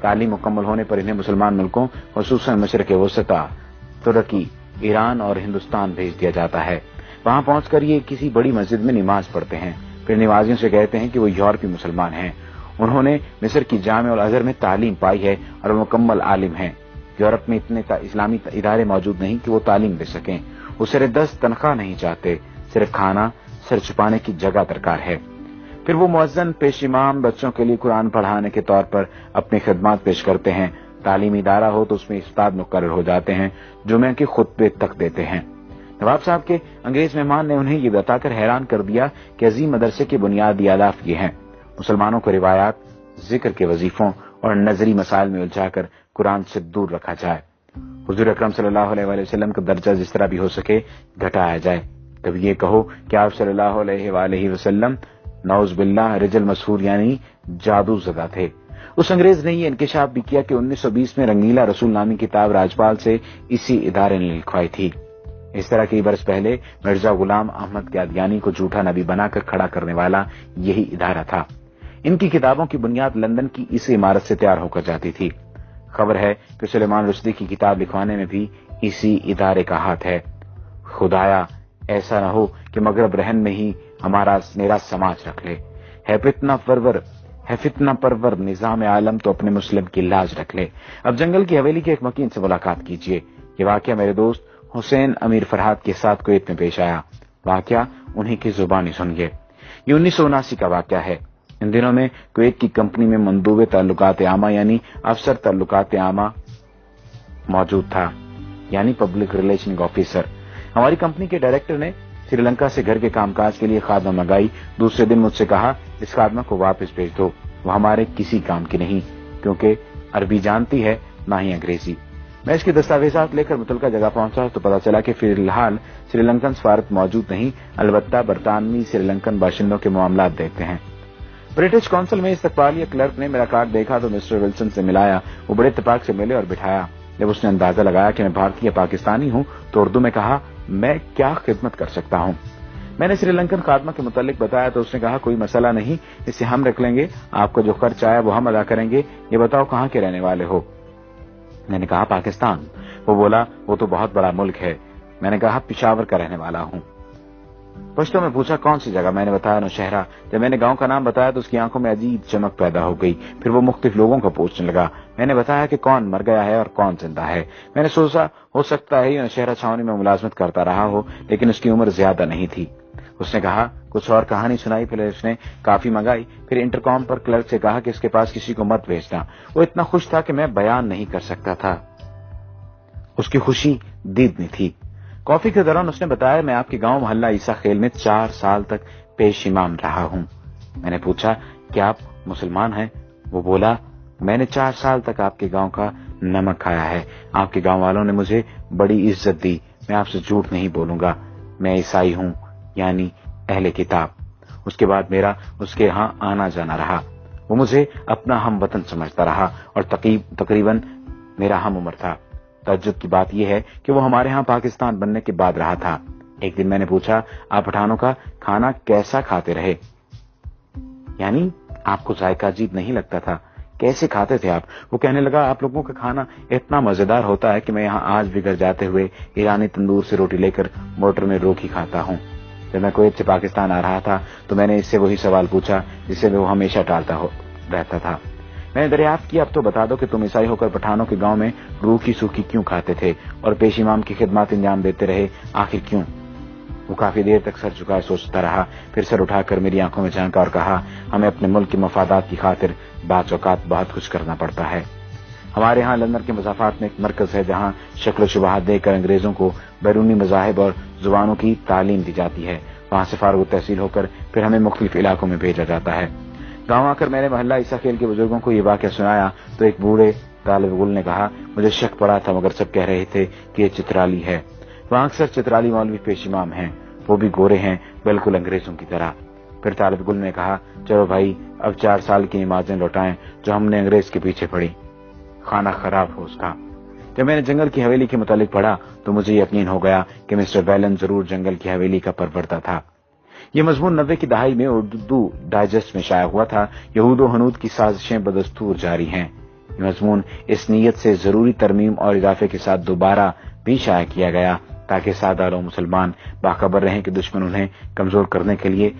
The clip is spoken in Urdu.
تعلیم مکمل ہونے پر انہیں مسلمان ملکوں خصوصاً مشرق وسطی، ترکی، ایران اور ہندوستان بھیج دیا جاتا ہے۔ وہاں پہنچ کر یہ کسی بڑی مسجد میں نماز پڑھتے ہیں، پھر نمازیوں سے کہتے ہیں کہ وہ یورپی مسلمان ہیں۔ انہوں نے مصر کی جامع الازہر میں تعلیم پائی ہے اور مکمل عالم ہیں۔ یورپ میں اتنے اسلامی ادارے موجود نہیں کہ وہ تعلیم دے سکیں۔ وہ سر دست تنخواہ نہیں چاہتے، صرف کھانا، سر چھپانے کی جگہ درکار ہے۔ پھر وہ مؤذن پیش امام بچوں کے لیے قرآن پڑھانے کے طور پر اپنی خدمات پیش کرتے ہیں۔ تعلیمی ادارہ ہو تو اس میں استاد مقرر ہو جاتے ہیں، جمعہ کے خطبے تک دیتے ہیں۔ نواب صاحب کے انگریز مہمان نے انہیں یہ بتا کر حیران کر دیا کہ عظیم مدرسے کے بنیادی اہداف یہ ہیں: مسلمانوں کو روایات، ذکر کے وظیفوں اور نظری مسائل میں الجھا کر قرآن سے دور رکھا جائے۔ حضور اکرم صلی اللہ علیہ وآلہ وسلم کا درجہ جس طرح بھی ہو سکے گھٹایا جائے۔ کبھی یہ کہو کہ آپ صلی اللہ علیہ وآلہ وسلم نعوذ باللہ رجل مسحور یعنی جادو زدہ تھے۔ اس انگریز نے یہ انکشاف بھی کیا کہ 1920 میں رنگیلا رسول نامی کتاب راجپال سے اسی ادارے نے لکھوائی تھی۔ اس طرح کئی برس پہلے مرزا غلام احمد قادیانی کو جھوٹا نبی بنا کر کھڑا کرنے والا یہی ادارہ تھا۔ ان کی کتابوں کی بنیاد لندن کی اس عمارت سے تیار ہو کر جاتی تھی۔ خبر ہے کہ سلیمان رشدی کی کتاب لکھوانے میں بھی اسی ادارے کا ہاتھ ہے۔ خدایا ایسا نہ ہو کہ مغرب رہن میں ہی میرا سماج رکھ لے۔ ہے فتنہ پرور نظام عالم تو اپنے مسلم کی لاج رکھ لے۔ اب جنگل کی حویلی کے ایک مکین سے ملاقات کیجیے۔ یہ واقعہ میرے دوست حسین امیر فرحات کے ساتھ کویت میں پیش آیا۔ واقعہ انہی کی زبانی سنیے۔ یہ 1979 کا واقعہ ہے۔ ان دنوں میں کویت کی کمپنی میں مندوب تعلقات عامہ یعنی افسر تعلقات عامہ موجود تھا، یعنی پبلک ریلیشن آفیسر۔ ہماری کمپنی کے ڈائریکٹر نے سری لنکا سے گھر کے کام کاج کے لیے خادمہ منگائی۔ دوسرے دن مجھ سے کہا اس خادمہ کو واپس بھیج دو، وہ ہمارے کسی کام کی نہیں، کیونکہ عربی جانتی ہے نہ ہی انگریزی۔ میں اس کے دستاویزات لے کر متعلقہ جگہ پہنچا تو پتا چلا کہ فی الحال سری لنکن سفارت موجود نہیں، البتہ برطانوی سری لنکن باشندوں کے معاملات دیکھتے ہیں۔ برٹش کونسل میں استقبالیہ کلرک نے میرا کارڈ دیکھا تو مسٹر ولسن سے ملایا۔ وہ بڑے اتفاق سے ملے اور بٹھایا۔ جب اس نے اندازہ لگایا کہ میں بھارتی یا پاکستانی ہوں تو اردو میں کہا میں کیا خدمت کر سکتا ہوں۔ میں نے سری لنکن خادمہ کے متعلق بتایا تو اس نے کہا کوئی مسئلہ نہیں، اسے ہم رکھ لیں گے، آپ کا جو خرچ آیا وہ ہم ادا کریں گے۔ یہ بتاؤ کہاں کے رہنے والے ہو؟ میں نے کہا پاکستان۔ وہ بولا وہ تو بہت بڑا ملک ہے۔ میں نے کہا پشاور کا رہنے والا ہوں۔ پشتوں میں پوچھا کون سی جگہ؟ میں نے بتایا نوشہرہ۔ جب میں نے گاؤں کا نام بتایا تو اس کی آنکھوں میں عجیب چمک پیدا ہو گئی۔ پھر وہ مختلف لوگوں کو پوچھنے لگا۔ میں نے بتایا کہ کون مر گیا ہے اور کون زندہ ہے۔ میں نے سوچا ہو سکتا ہے یہ نوشہرہ چھاونی میں ملازمت کرتا رہا ہو، لیکن اس کی عمر زیادہ نہیں تھی۔ اس نے کہا کچھ اور کہانی سنائی، پھر اس نے کافی منگائی، پھر انٹرکام پر کلرک سے کہا کہ اس کے پاس کسی کو مت بھیجنا۔ وہ اتنا خوش تھا کہ میں بیان نہیں کر سکتا تھا، اس کی خوشی دیدنی تھی۔ کافی کے دوران اس نے بتایا میں آپ کے گاؤں محلہ عیسیٰ خیل میں 4 سال تک پیش امام رہا ہوں۔ میں نے پوچھا کیا آپ مسلمان ہیں؟ وہ بولا میں نے 4 سال تک آپ کے گاؤں کا نمک کھایا ہے، آپ کے گاؤں والوں نے مجھے بڑی عزت دی، میں آپ سے جھوٹ نہیں بولوں گا، میں عیسائی ہوں یعنی اہل کتاب۔ اس کے بعد میرا اس کے ہاں آنا جانا رہا۔ وہ مجھے اپنا ہم وطن سمجھتا رہا اور تقریباً میرا ہم عمر تھا۔ تعجب کی بات یہ ہے کہ وہ ہمارے ہاں پاکستان بننے کے بعد رہا تھا۔ ایک دن میں نے پوچھا آپ پٹھانوں کا کھانا کیسا کھاتے رہے؟ یعنی آپ کو ذائقہ عجیب نہیں لگتا تھا؟ کیسے کھاتے تھے آپ؟ وہ کہنے لگا آپ لوگوں کا کھانا اتنا مزیدار ہوتا ہے کہ میں یہاں آج بھی گھر جاتے ہوئے ایرانی تندور سے روٹی لے کر موٹر میں روک ہی کھاتا ہوں۔ جب میں کویت سے پاکستان آ رہا تھا تو میں نے اس سے وہی سوال پوچھا جسے وہ ہمیشہ ٹالتا رہتا تھا۔ میں نے دریافت کیا اب تو بتا دو کہ تم عیسائی ہو کر پٹھانوں کے گاؤں میں روکھی سوکھی کیوں کھاتے تھے اور پیش امام کی خدمات انجام دیتے رہے، آخر کیوں؟ وہ کافی دیر تک سر جھکائے سوچتا رہا، پھر سر اٹھا کر میری آنکھوں میں جھانکا اور کہا ہمیں اپنے ملک کے مفادات کی خاطر بعض اوقات بہت کچھ کرنا پڑتا ہے۔ ہمارے ہاں لندن کے مضافات میں ایک مرکز ہے جہاں شکل و شبہات دے کر انگریزوں کو بیرونی مذاہب اور زبانوں کی تعلیم دی جاتی ہے۔ وہاں سے فارغ التحصیل ہو کر پھر ہمیں مختلف علاقوں میں بھیجا جاتا ہے۔ گاؤں آ کر میں نے محلہ عیسیٰ خیل کے بزرگوں کو یہ واقعہ سنایا تو ایک بوڑھے طالب علم نے کہا مجھے شک پڑا تھا مگر سب کہہ رہے تھے کہ یہ چترالی ہے۔ وہاں اکثر چترالی مولوی پیش امام ہیں، وہ بھی گورے ہیں بالکل انگریزوں کی طرح۔ پھر طالب علم نے کہا چلو بھائی اب 4 سال کی نمازیں لوٹائیں جو ہم نے انگریز کے پیچھے پڑھی، کھانا خراب ہو اس کا۔ جب میں نے جنگل کی حویلی کے متعلق پڑھا تو مجھے یقین ہو گیا کہ مسٹر بیلن ضرور جنگل کی حویلی کا پروردہ تھا۔ یہ مضمون 90 کی دہائی میں اردو ڈائجسٹ میں شائع ہوا تھا۔ یہود و ہنود کی سازشیں بدستور جاری ہیں۔ یہ مضمون اس نیت سے ضروری ترمیم اور اضافے کے ساتھ دوبارہ بھی شائع کیا گیا تاکہ سادہ لوگ مسلمان باخبر رہیں کہ دشمن انہیں کمزور کرنے کے لیے